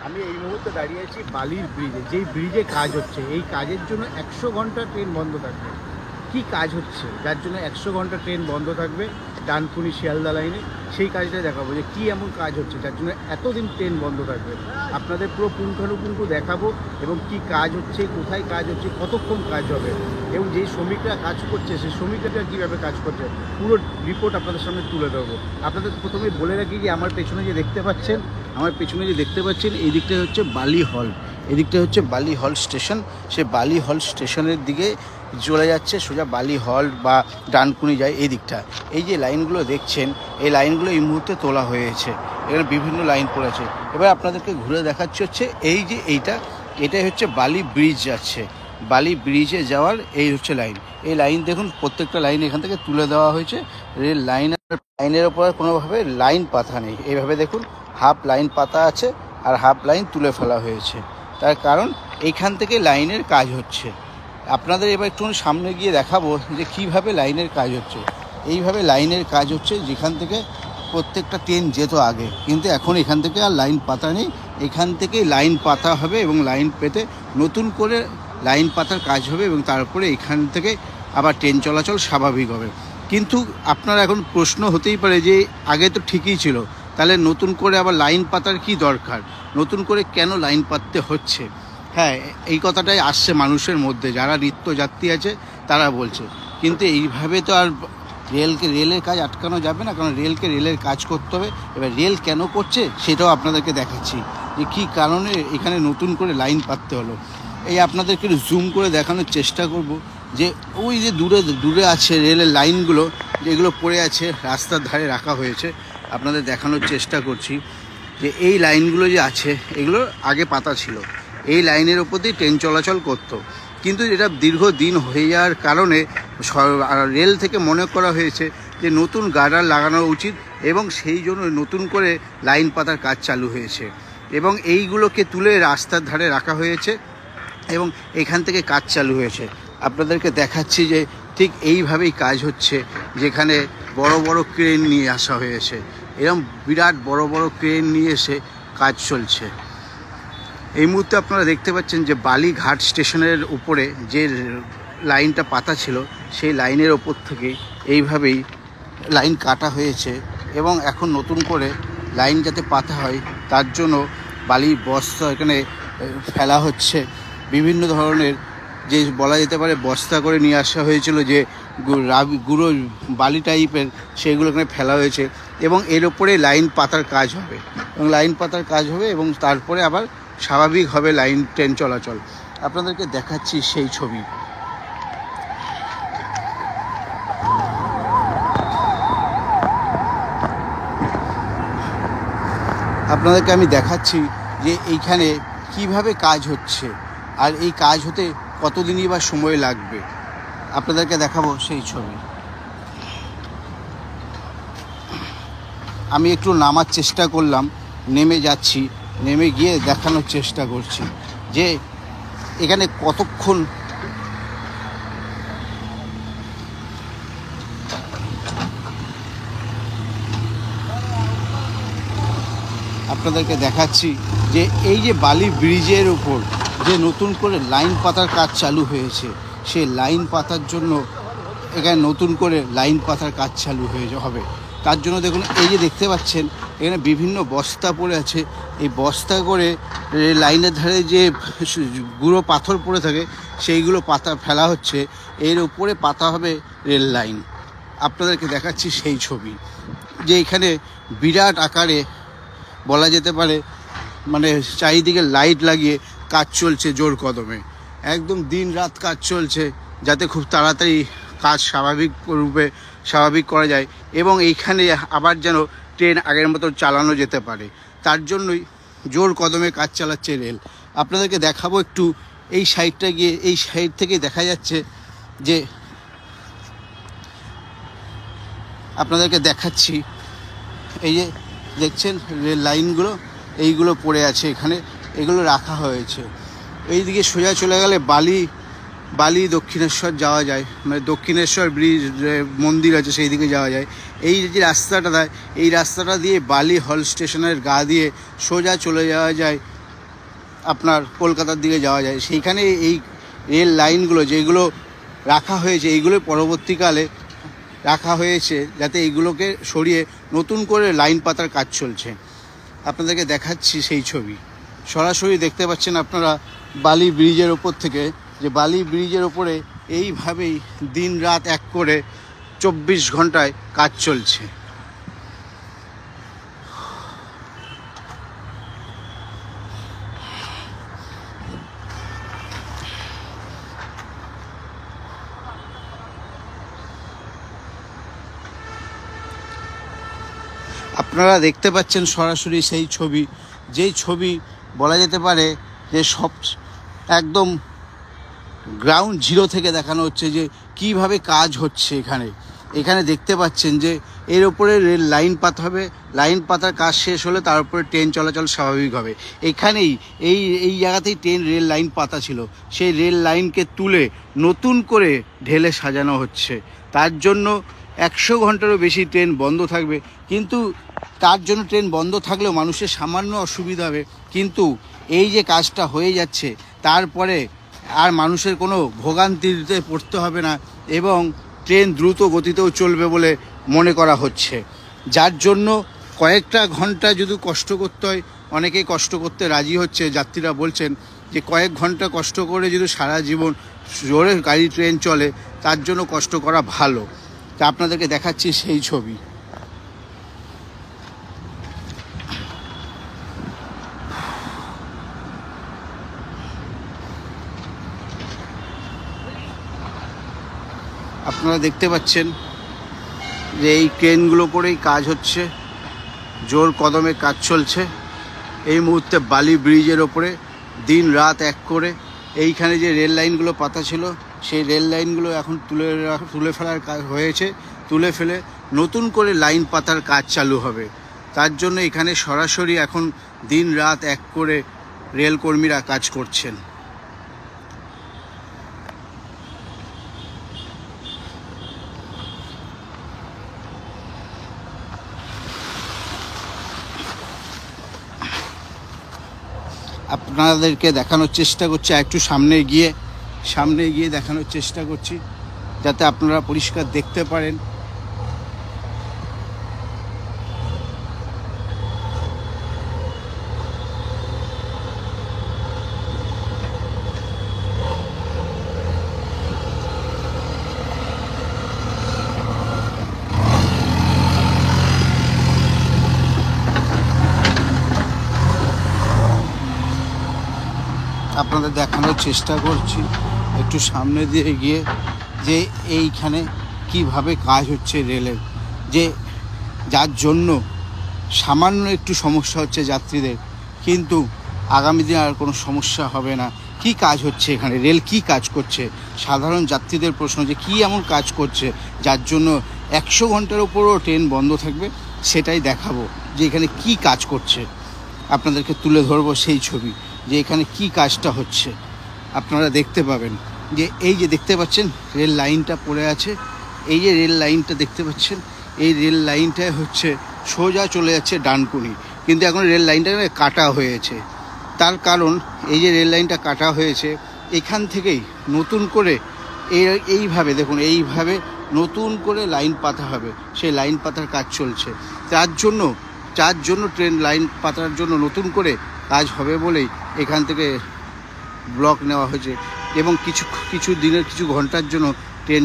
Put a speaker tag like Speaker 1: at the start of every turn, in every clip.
Speaker 1: আমি এই মুহূর্তে দাঁড়িয়ে আছি বালির ব্রিজে, যেই ব্রিজে কাজ হচ্ছে। এই কাজের জন্য 100 ঘন্টা ট্রেন বন্ধ থাকবে। কি কাজ হচ্ছে যার জন্য 100 ঘন্টা ট্রেন বন্ধ থাকবে ডানকুনি শিয়ালদা লাইনে, সেই কাজটা দেখাবো যে কী এমন কাজ হচ্ছে যার জন্য এতদিন ট্রেন বন্ধ থাকবে। আপনাদের পুরো পুঙ্খানুপুঙ্খ দেখাবো এবং কি কাজ হচ্ছে, কোথায় কাজ হচ্ছে, কতক্ষণ কাজ হবে এবং যেই শ্রমিকরা কাজ করছে সেই শ্রমিকরা কীভাবে কাজ করছে, পুরো রিপোর্ট আপনাদের সামনে তুলে ধরবো। আপনাদের প্রথমে বলে রাখি যে আমার পেছনে যে দেখতে পাচ্ছেন, এই দিকটা হচ্ছে বালি হল, এদিকটা হচ্ছে বালি হল স্টেশন। সে বালি হল স্টেশনের দিকে চলে যাচ্ছে সোজা বালি হল বা ডানকুনি যায় এই দিকটা। এই যে লাইনগুলো দেখছেন, এই লাইনগুলো এই মুহূর্তে তোলা হয়েছে, এখানে বিভিন্ন লাইন পড়েছে। এবার আপনাদেরকে ঘুরে দেখাচ্ছি হচ্ছে এই যে এটাই হচ্ছে বালি ব্রিজ যাচ্ছে, বালি ব্রিজে যাওয়ার এই হচ্ছে লাইন। এই লাইন দেখুন, প্রত্যেকটা লাইন এখান থেকে তুলে দেওয়া হয়েছে। রেল লাইনের ওপর কোনোভাবে লাইন পাতা নেই, এইভাবে দেখুন হাফ লাইন পাতা আছে আর হাফ লাইন তুলে ফেলা হয়েছে। তার কারণ এইখান থেকে লাইনের কাজ হচ্ছে। আপনাদের এবার একটু সামনে গিয়ে দেখাবো যে কিভাবে লাইনের কাজ হচ্ছে। এইভাবে লাইনের কাজ হচ্ছে, যেখান থেকে প্রত্যেকটা ট্রেন যেত আগে, কিন্তু এখন এখান থেকে আর লাইন পাতা নেই। এখান থেকেই লাইন পাতা হবে এবং লাইন পেতে নতুন করে লাইন পাতার কাজ হবে এবং তারপরে এখান থেকে আবার ট্রেন চলাচল স্বাভাবিক হবে। কিন্তু আপনার এখন প্রশ্ন হতেই পারে যে আগে তো ঠিকই ছিল, তাহলে নতুন করে আবার লাইন পাতার কি দরকার, নতুন করে কেন লাইন পাততে হচ্ছে? হ্যাঁ, এই কথাটাই আসছে মানুষের মধ্যে, যারা নিত্যযাত্রী আছে তারা বলছে। কিন্তু এইভাবে তো আর রেলের কাজ আটকানো যাবে না, কারণ রেলের কাজ করতে হবে। এবার রেল কেন করছে সেটাও আপনাদেরকে দেখাচ্ছি যে কী কারণে এখানে নতুন করে লাইন পাততে হলো। এই আপনাদেরকে জুম করে দেখানোর চেষ্টা করব যে ওই যে দূরে আছে রেলের লাইনগুলো, যেগুলো পড়ে আছে রাস্তার ধারে রাখা হয়েছে। আপনাদের দেখানোর চেষ্টা করছি যে এই লাইনগুলো যে আছে এগুলো আগে পাতা ছিল, এই লাইনের ওপর দিয়ে ট্রেন চলাচল করতো। কিন্তু এটা দীর্ঘদিন হয়ে যাওয়ার কারণে রেল থেকে মনে করা হয়েছে যে নতুন গার্ডার লাগানো উচিত এবং সেই জন্য নতুন করে লাইন পাতার কাজ চালু হয়েছে এবং এইগুলোকে তুলে রাস্তার ধারে রাখা হয়েছে এবং এখান থেকে কাজ চালু হয়েছে। আপনাদেরকে দেখাচ্ছি যে ঠিক এইভাবেই কাজ হচ্ছে, যেখানে বড় বড় ক্রেন নিয়ে আসা হয়েছে, এরকম বিরাট বড় বড় ক্রেন নিয়ে এসে কাজ চলছে। এই মুহূর্তে আপনারা দেখতে পাচ্ছেন যে বালিঘাট স্টেশনের উপরে যে লাইনটা পাতা ছিল সেই লাইনের ওপর থেকে এইভাবেই লাইন কাটা হয়েছে এবং এখন নতুন করে লাইন যাতে পাতা হয় তার জন্য বালির বস্তা এখানে ফেলা হচ্ছে। বিভিন্ন ধরনের যে বলা যেতে পারে বস্তা করে নিয়ে আসা হয়েছিল, যে গুঁড়ো বালি টাইপের, সেইগুলো এখানে ফেলা হয়েছে এবং এর ওপরে লাইন পাতার কাজ হবে এবং তারপরে আবার স্বাভাবিক হবে লাইন ট্রেন চলাচল। আপনাদেরকে দেখাচ্ছি সেই ছবি। আপনাদেরকে আমি দেখাচ্ছি যে এইখানে কিভাবে কাজ হচ্ছে আর এই কাজ হতে কতদিনই বা সময় লাগবে। আপনাদেরকে দেখাবো সেই ছবি। আমি একটু নামার চেষ্টা করলাম, নেমে যাচ্ছি, নেমে গিয়ে দেখানোর চেষ্টা করছি যে এখানে কতক্ষণ আপনাদেরকে দেখাচ্ছি যে এই যে বালি ব্রিজের উপর যে নতুন করে লাইন পাতার কাজ চালু হয়েছে, সেই লাইন পাতার জন্য এখানে নতুন করে লাইন পাতার কাজ চালু হবে। তার জন্য দেখুন এই যে দেখতে পাচ্ছেন এখানে বিভিন্ন বস্তা পড়ে আছে, এই বস্তা করে লাইনের ধারে যে গুঁড়ো পাথর পড়ে থাকে সেইগুলো পাতা ফেলা হচ্ছে, এর উপরে পাতা হবে রেল লাইন। আপনাদেরকে দেখাচ্ছি সেই ছবি যে এখানে বিরাট আকারে বলা যেতে পারে মানে চারিদিকে লাইট লাগিয়ে কাজ চলছে জোর কদমে, একদম দিন রাত কাজ চলছে যাতে খুব তাড়াতাড়ি কাজ স্বাভাবিক করা যায় এবং এইখানে আবার যেন ট্রেন আগের মতো চালানো যেতে পারে, তার জন্যই জোর কদমে কাজ চালাচ্ছে রেল। আপনাদেরকে দেখাবো একটু এই সাইডটা গিয়ে, এই সাইড থেকে দেখা যাচ্ছে যে আপনাদেরকে দেখাচ্ছি এই যে দেখছেন রেল লাইনগুলো এইগুলো পড়ে আছে এখানে, এগুলো রাখা হয়েছে। এইদিকে সোজা চলে গেলে বালি দক্ষিণেশ্বর যাওয়া যায়, মানে দক্ষিণেশ্বর ব্রিজ মন্দির আছে সেই দিকে যাওয়া যায়। এই যে রাস্তাটা দেয় এই রাস্তাটা দিয়ে বালি হল স্টেশনের গা দিয়ে সোজা চলে যাওয়া যায় আপনার কলকাতার দিকে যাওয়া যায়, সেইখানে এই রেল লাইনগুলো যেগুলো রাখা হয়েছে এইগুলো পরবর্তীকালে রাখা হয়েছে যাতে এইগুলোকে সরিয়ে নতুন করে লাইন পাতার কাজ চলছে। আপনাদেরকে দেখাচ্ছি সেই ছবি। সরাসরি দেখতে পাচ্ছেন আপনারা বালি ব্রিজের ওপর থেকে, যে বালি ব্রিজের ওপরে এইভাবেই দিন রাত এক করে 24 ঘন্টায় কাজ চলছে। আপনারা দেখতে পাচ্ছেন সরাসরি সেই ছবি, যেই ছবি বলা যেতে পারে যে সব একদম গ্রাউন্ড জিরো থেকে দেখানো হচ্ছে যে কিভাবে কাজ হচ্ছে। এখানে দেখতে পাচ্ছেন যে এর ওপরে রেল লাইন পাতা হবে, লাইন পাতার কাজ শেষ হলে তার উপরে ট্রেন চলাচল স্বাভাবিক হবে। এখানেই এই জায়গাতেই রেল লাইন পাতা ছিল, সেই রেল লাইনকে তুলে নতুন করে ঢেলে সাজানো হচ্ছে। তার জন্য 100 ঘন্টারও বেশি ট্রেন বন্ধ থাকবে, কিন্তু তার জন্য ট্রেন বন্ধ থাকলেও মানুষের সামান্য অসুবিধা হবে, কিন্তু এই যে কাজটা হয়ে যাচ্ছে তারপরে আর মানুষের কোনো ভোগান্তিতে পড়তে হবে না এবং ট্রেন দ্রুত গতিতেও চলবে বলে মনে করা হচ্ছে। যার জন্য কয়েকটা ঘন্টা যদি কষ্ট করতে হয়, অনেকেই কষ্ট করতে রাজি হচ্ছে। যাত্রীরা বলছেন যে কয়েক ঘন্টা কষ্ট করে যদি সারা জীবন জোরে গাড়ি ট্রেন চলে তার জন্য কষ্ট করা ভালো। তা আপনাদেরকে দেখাচ্ছি সেই ছবি। আপনারা দেখতে পাচ্ছেন যে এই ট্রেনগুলো করেই কাজ হচ্ছে, জোর কদমে কাজ চলছে। এই মুহূর্তে বালি ব্রিজের ওপরে দিন রাত এক করে এইখানে যে রেল লাইনগুলো পাতা ছিল সেই রেল লাইনগুলো এখন তুলে ফেলার কাজ হয়েছে। তুলে ফেলে নতুন করে লাইন পাতার কাজ চালু হবে। তার জন্য এখানে সরাসরি এখন দিন রাত এক করে রেলকর্মীরা কাজ করছেন। আপনাদেরকে দেখানোর চেষ্টা করছি, একটু সামনে গিয়ে দেখানোর চেষ্টা করছি যাতে আপনারা পরিষ্কার দেখতে পারেন। আপনাদের দেখানোর চেষ্টা করছি একটু সামনে দিয়ে গিয়ে যে এইখানে কিভাবে কাজ হচ্ছে রেলের, যে যার জন্য সামান্য একটু সমস্যা হচ্ছে যাত্রীদের, কিন্তু আগামী দিনে আর কোনো সমস্যা হবে না। কি কাজ হচ্ছে এখানে, রেল কি কাজ করছে, সাধারণ যাত্রীদের প্রশ্ন যে কি এমন কাজ করছে যার জন্য 100 ঘন্টার উপরও ট্রেন বন্ধ থাকবে, সেটাই দেখাবো যে এখানে কি কাজ করছে। আপনাদেরকে তুলে ধরবো সেই ছবি যে এখানে কি কাজটা হচ্ছে। আপনারা দেখতে পাবেন যে এই যে দেখতে পাচ্ছেন রেল লাইনটা পড়ে আছে, এই যে রেল লাইনটা দেখতে পাচ্ছেন, এই রেল লাইনটায় হচ্ছে সোজা চলে যাচ্ছে ডানকুনি, কিন্তু এখন রেল লাইনটা কাটা হয়েছে। তার কারণ এই যে রেল লাইনটা কাটা হয়েছে এখান থেকেই নতুন করে এইভাবে দেখুন, এইভাবে নতুন করে লাইন পাতা হবে, সেই লাইন পাতার কাজ চলছে। যার জন্য ট্রেন লাইন পাতার জন্য নতুন করে কাজ হবে বলেই এখান থেকে ব্লক নেওয়া হয়েছে এবং কিছু দিনের কিছু ঘন্টার জন্য ট্রেন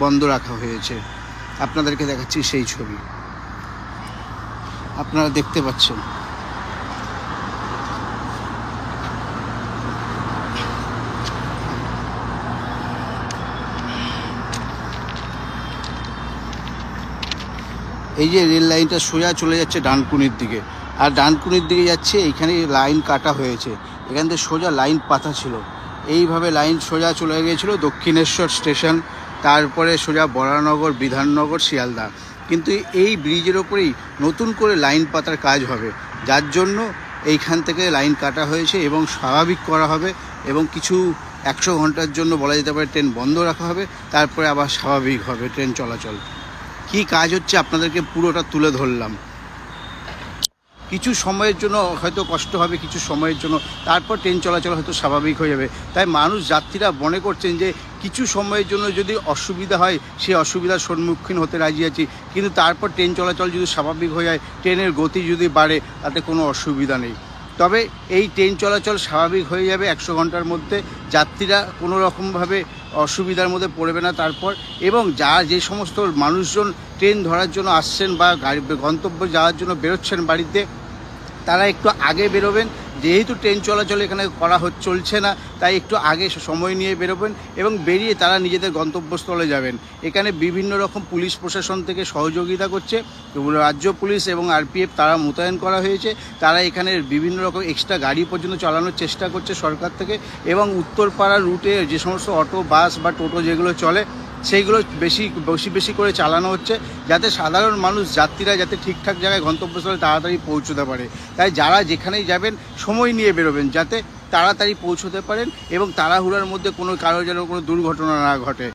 Speaker 1: বন্ধ রাখা হয়েছে। আপনাদেরকে দেখাচ্ছি সেই ছবি, আপনারা দেখতে পাচ্ছেন। এই যে রেল লাইনটা সোজা চলে যাচ্ছে ডানকুনির দিকে, আর ডানকুনির দিকে যাচ্ছে, এইখানে লাইন কাটা হয়েছে, এখান থেকে সোজা লাইন পাতা ছিল, এইভাবে লাইন সোজা চলে গিয়েছিল দক্ষিণেশ্বর স্টেশন, তারপরে সোজা বরানগর, বিধাননগর, শিয়ালদা। কিন্তু এই ব্রিজের ওপরেই নতুন করে লাইন পাতার কাজ হবে, যার জন্য এইখান থেকে লাইন কাটা হয়েছে এবং স্বাভাবিক করা হবে এবং কিছু 100 ঘন্টার জন্য বলা যেতে পারে ট্রেন বন্ধ রাখা হবে, তারপরে আবার স্বাভাবিক হবে ট্রেন চলাচল। কি কাজ হচ্ছে আপনাদেরকে পুরোটা তুলে ধরলাম। কিছু সময়ের জন্য হয়তো কষ্ট হবে, কিছু সময়ের জন্য, তারপর ট্রেন চলাচল হয়তো স্বাভাবিক হয়ে যাবে। তাই মানুষ যাত্রীরা মনে করছেন যে কিছু সময়ের জন্য যদি অসুবিধা হয় সেই অসুবিধার সম্মুখীন হতে রাজি আছি, কিন্তু তারপর ট্রেন চলাচল যদি স্বাভাবিক হয়ে যায়, ট্রেনের গতি যদি বাড়ে, তাতে কোনো অসুবিধা নেই। তবে এই ট্রেন চলাচল স্বাভাবিক হয়ে যাবে 100 ঘন্টার মধ্যে, যাত্রীরা কোনো রকমভাবে অসুবিধার মধ্যে পড়বে না তারপর। এবং যে সমস্ত মানুষজন ট্রেন ধরার জন্য আসছেন বা গন্তব্য যাওয়ার জন্য বেরোচ্ছেন বাড়িতে, তারা একটু আগে বেরোবেন। যেহেতু ট্রেন চলাচল এখানে চলছে না, তাই একটু আগে সময় নিয়ে বেরোবেন এবং বেরিয়ে তারা নিজেদের গন্তব্যস্থলে যাবেন। এখানে বিভিন্ন রকম পুলিশ প্রশাসন থেকে সহযোগিতা করছে, রাজ্য পুলিশ এবং আরপিএফ তারা মোতায়েন করা হয়েছে। তারা এখানে বিভিন্ন রকম এক্সট্রা গাড়ি পর্যন্ত চালানোর চেষ্টা করছে সরকার থেকে, এবং উত্তরপাড়া রুটে যে সমস্ত অটো, বাস বা টোটো যেগুলো চলে, সেইগুলো বেশি করে চালানো হচ্ছে, যাতে সাধারণ মানুষ যাত্রীরা যাতে ঠিকঠাক জায়গায় গন্তব্যস্থলে তাড়াতাড়ি পৌঁছতে পারে। তাই যারা যেখানেই যাবেন সময় নিয়ে বেরোবেন, যাতে তাড়াতাড়ি পৌঁছতে পারেন এবং তাড়াহুড়ার মধ্যে কারো যেন কোনো দুর্ঘটনা না ঘটে।